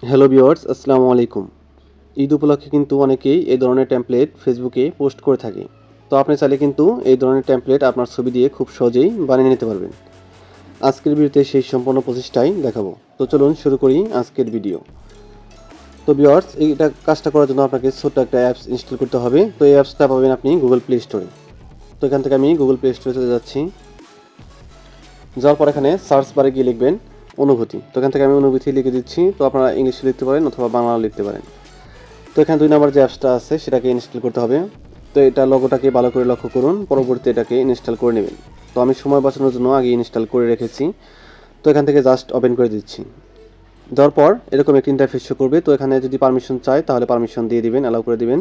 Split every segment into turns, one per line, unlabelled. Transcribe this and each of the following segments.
Hello viewers, আসসালামু আলাইকুম। ঈদ উপলক্ষে কিন্তু অনেকেই এই ধরনের টেমপ্লেট ফেসবুকে পোস্ট করে থাকে। তো আপনি চাইলে কিন্তু এই ধরনের টেমপ্লেট আপনার ছবি দিয়ে খুব সহজেই বানিয়ে নিতে পারবেন। আজকের ভিডিওতে সেই সম্পূর্ণ প্রসেসটাই দেখাবো। তো চলুন শুরু করি আজকের ভিডিও। তো ভিউয়ার্স, এইটা কাজটা করার জন্য আপনাকে ছোট্ট একটা অ্যাপস ইনস্টল করতে হবে। তো এই অ্যাপসটা পাবেন আপনি গুগল প্লে স্টোরে। তো এখান থেকে আমি গুগল প্লে স্টোরে চলে যাচ্ছি। যাওয়ার পর এখানে সার্চ বারে গিয়ে লিখবেন অনুভূতি। তো এখান থেকে আমি অনুভূতি লিখে দিচ্ছি। তো আপনারা ইংলিশে লিখতে পারেন অথবা বাংলাও লিখতে পারেন। তো এখানে 2 নম্বর যে অ্যাপসটা আছে সেটাকে ইনস্টল করতে হবে। তো এটা লোগোটাকে ভালো করে লক্ষ্য করুন, পরবর্তীতে এটাকে ইনস্টল করে নেবেন। তো আমি সময় বাঁচানোর জন্য আগে ইনস্টল করে রেখেছি। তো এখান থেকে জাস্ট ওপেন করে দিচ্ছি। দেওয়ার পর এরকম একটি ইন্টারফেস শো করবে। তো এখানে যদি পারমিশন চায় তাহলে পারমিশন দিয়ে দিবেন, অ্যালাউ করে দিবেন।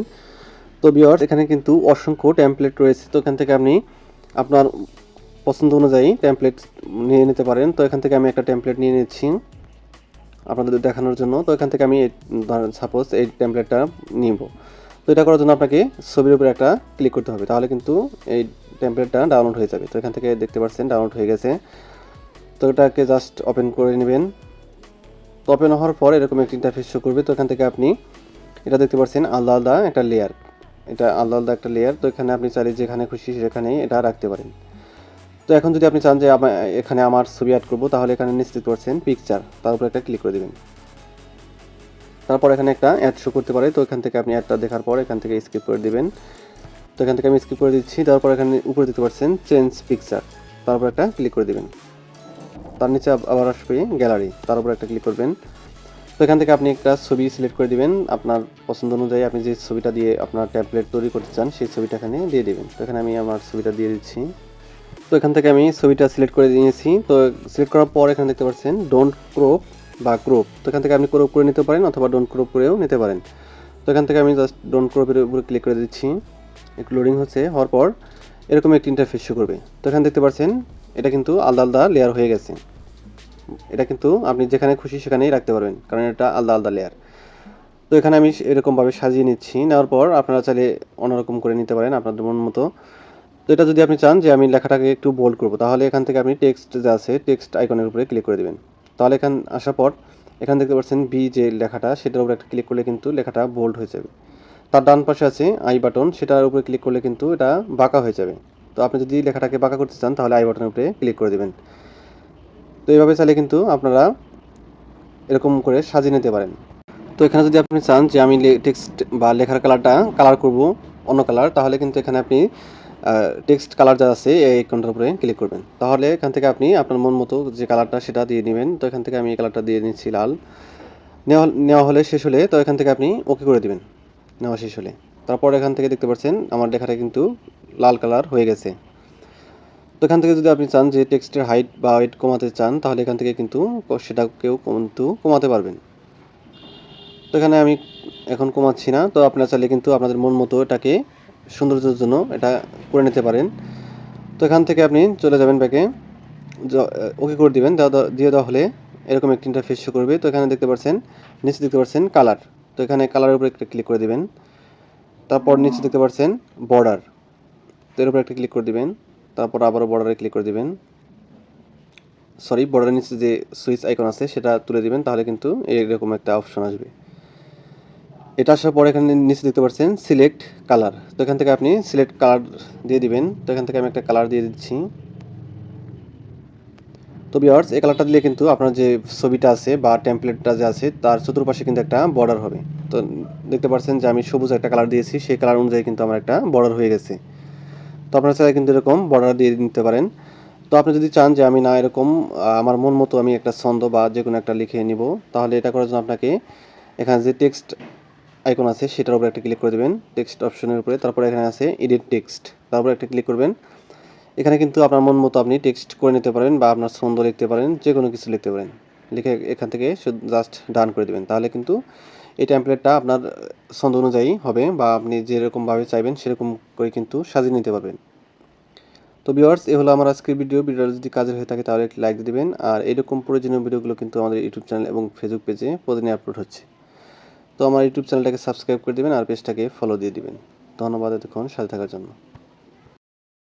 তো ভিউয়ার্স, এখানে কিন্তু অসংখ্য টেমপ্লেট রয়েছে। তো এখান থেকে আপনি আপনার পছন্দ অনুযায়ী টেমপ্লেট নিয়ে নিতে পারেন। তো এখান থেকে আমি একটা টেমপ্লেট নিয়ে নিচ্ছি আপনাদের দেখানোর জন্য। তো এখান থেকে আমি ধরেন সাপোজ এই টেমপ্লেটটা নিব। তো এটা করার জন্য আপনাকে ছবির উপরে একটা ক্লিক করতে হবে, তাহলে কিন্তু এই টেমপ্লেটটা ডাউনলোড হয়ে যাবে। তো এখান থেকে দেখতে পাচ্ছেন ডাউনলোড হয়ে গেছে। তো এটাকে জাস্ট ওপেন করে নেবেন। তো ওপেন হওয়ার পর এরকম একটা ইন্টারফেস শো করবে। তো এখান থেকে আপনি এটা দেখতে পাচ্ছেন আলাদা আলাদা একটা লেয়ার, এটা আলাদা আলাদা একটা লেয়ার। তো এখানে আপনি চাইলে যেখানে খুশি সেখানেই এটা রাখতে পারেন। তো এখন যদি আপনি চান যে এখানে আমার ছবি অ্যাড করবো, তাহলে এখানে নিচে দেখতে পাচ্ছেন পিকচার, তার উপর একটা ক্লিক করে দেবেন। তারপর এখানে একটা অ্যাড শো করতে পারে। তো এখান থেকে আপনি অ্যাডটা দেখার পর এখান থেকে স্কিপ করে দিবেন। তো এখান থেকে আমি স্কিপ করে দিচ্ছি। তারপর এখানে উপরে দেখতে পাচ্ছেন চেঞ্জ পিকচার, তারপর একটা ক্লিক করে দিবেন। তার নিচে আবার আসবে গ্যালারি, তার উপর একটা ক্লিক করবেন। তো এখান থেকে আপনি একটা ছবি সিলেক্ট করে দিবেন আপনার পছন্দ অনুযায়ী। আপনি যে ছবিটা দিয়ে আপনার ট্যাবলেট তৈরি করতে চান সেই ছবিটা এখানে দিয়ে দিবেন। তো এখানে আমি আমার ছবিটা দিয়ে দিচ্ছি। তো এখান থেকে আমি ছবিটা সিলেক্ট করে নিয়েছি। তো সিলেক্ট করার পর এখানে দেখতে পাচ্ছেন ডোন্ট ক্রপ বা ক্রপ। তো এখান থেকে আপনি ক্রপ করে নিতে পারেন অথবা ডোন্ট ক্রপ করেও নিতে পারেন। তো এখান থেকে আমি জাস্ট ডোন্ট ক্রপের উপরে ক্লিক করে দিচ্ছি। একটু লোডিং হচ্ছে, হওয়ার পর এরকম একটি ইন্টারফেস শো করবে। তো এখানে দেখতে পাচ্ছেন এটা কিন্তু আলাদা আলাদা লেয়ার হয়ে গেছে। এটা কিন্তু আপনি যেখানে খুশি সেখানেই রাখতে পারবেন, কারণ এটা আলাদা আলাদা লেয়ার। তো এখানে আমি এরকমভাবে সাজিয়ে নিচ্ছি। নেওয়ার পর আপনারা চাইলে অন্যরকম করে নিতে পারেন আপনাদের মন মতো। তো এটা যদি আপনি চান যে আমি লেখাটাকে একটু বোল্ড করব, তাহলে এখান থেকে আপনি টেক্সট যে আছে টেক্সট আইকনের উপরে ক্লিক করে দেবেন। তাহলে এখানে আসার পর এখানে দেখতে পাচ্ছেন বি যে লেখাটা, সেটার উপরে একটা ক্লিক করলে কিন্তু লেখাটা বোল্ড হয়ে যাবে। তার ডান পাশে আছে আই বাটন, সেটার উপরে ক্লিক করলে কিন্তু এটা বাঁকা হয়ে যাবে। তো আপনি যদি লেখাটাকে বাঁকা করতে চান তাহলে আই বাটনের উপরে ক্লিক করে দেবেন। তো এইভাবে চাইলে কিন্তু আপনারা এরকম করে সাজিয়ে নিতে পারেন। তো এখানে যদি আপনি চান যে আমি টেক্সট বা লেখার কালারটা কালার করব অন্য কালার, তাহলে কিন্তু এখানে আপনি টেক্সট কালার যা আছে এই আইকনটার উপরে ক্লিক করবেন। তাহলে এখান থেকে আপনি আপনার মন মতো যে কালারটা সেটা দিয়ে নেবেন। তো এখান থেকে আমি এই কালারটা দিয়ে নিচ্ছি লাল। নেওয়া হলে শেষ হলে তো এখান থেকে আপনি ওকে করে দিবেন নেওয়া শেষ হলে। তারপর এখান থেকে দেখতে পাচ্ছেন আমার লেখাটা কিন্তু লাল কালার হয়ে গেছে। তো এখান থেকে যদি আপনি চান যে টেক্সটের হাইট বা ওয়েট কমাতে চান, তাহলে এখান থেকে কিন্তু সেটাকেও কিন্তু কমাতে পারবেন। তো এখানে আমি এখন কমাচ্ছি না। তো আপনারা চাইলে কিন্তু আপনাদের মন মতো এটাকে সৌন্দর্যের জন্য এটা করে নিতে পারেন। তো এখান থেকে আপনি চলে যাবেন ব্যাকে, ওকে করে দিবেন। দিয়ে দেওয়া হলে এরকম একটা ইন্টারফেস শো করবে। তো এখানে দেখতে পাচ্ছেন নিচে দেখতে পাচ্ছেন কালার। তো এখানে কালারের উপরে একটা ক্লিক করে দিবেন। তারপর নিচে দেখতে পাচ্ছেন বর্ডার, তো এর উপরে একটা ক্লিক করে দিবেন। তারপর আবারও বর্ডারে ক্লিক করে দিবেন। সরি, বর্ডারের নিচে যে সুইচ আইকন আছে সেটা তুলে দিবেন, তাহলে কিন্তু এরকম একটা অপশন আসবে। এটা আসার পর এখানে নিচে দেখতে পাচ্ছেন সিলেক্ট কালার। তো এখান থেকে আপনি সিলেক্ট কালার দিয়ে দিবেন। তো এখান থেকে আমি একটা কালার দিয়ে দিচ্ছি। তো ভিউয়ার্স, এই কালারটা দিলে কিন্তু আপনার যে ছবিটা আছে বা টেমপ্লেটটা যে আছে তার চতুর্পাশে কিন্তু একটা বর্ডার হবে। তো দেখতে পাচ্ছেন যে আমি সবুজ একটা কালার দিয়েছি, সেই কালার অনুযায়ী কিন্তু আমার একটা বর্ডার হয়ে গেছে। তো আপনারা চাইলে কিন্তু এরকম বর্ডার দিয়ে নিতে পারেন। তো আপনি যদি চান যে আমি না এরকম আমার মন মতো আমি একটা ছন্দ বা যে কোনো একটা লিখে নিব, তাহলে এটা করার জন্য আপনাকে এখানে যে টেক্সট আইকন আছে সেটার উপরে একটা ক্লিক করে দেবেন, টেক্সট অপশনের উপরে। তারপরে এখানে আছে এডিট টেক্সট, তারপরে একটা ক্লিক করবেন। এখানে কিন্তু আপনার মন মতো আপনি টেক্সট করে নিতে পারেন বা আপনার ছন্দ লিখতে পারেন, যে কোনো কিছু লিখতে পারেন। লিখে এখান থেকে জাস্ট ডান করে দেবেন, তাহলে কিন্তু এই টেমপ্লেটটা আপনার ছন্দ অনুযায়ী হবে বা আপনি যেরকমভাবে চাইবেন সেরকম করে কিন্তু সাজিয়ে নিতে পারবেন। তো ভিউয়ার্স, এই হলো আমার আজকের ভিডিওটা যদি কাজের হয়ে থাকে তাহলে একটি লাইক দিয়ে দিবেন। আর এরকম প্রয়োজনীয় ভিডিওগুলো কিন্তু আমাদের ইউটিউব চ্যানেল এবং ফেসবুক পেজে প্রতিদিন আপলোড হচ্ছে। তো আমার ইউটিউব চ্যানেলটাকে সাবস্ক্রাইব করে দিবেন আর পেজটাকে ফলো দিয়ে দিবেন। ধন্যবাদ এতক্ষণ সাথে থাকার জন্য।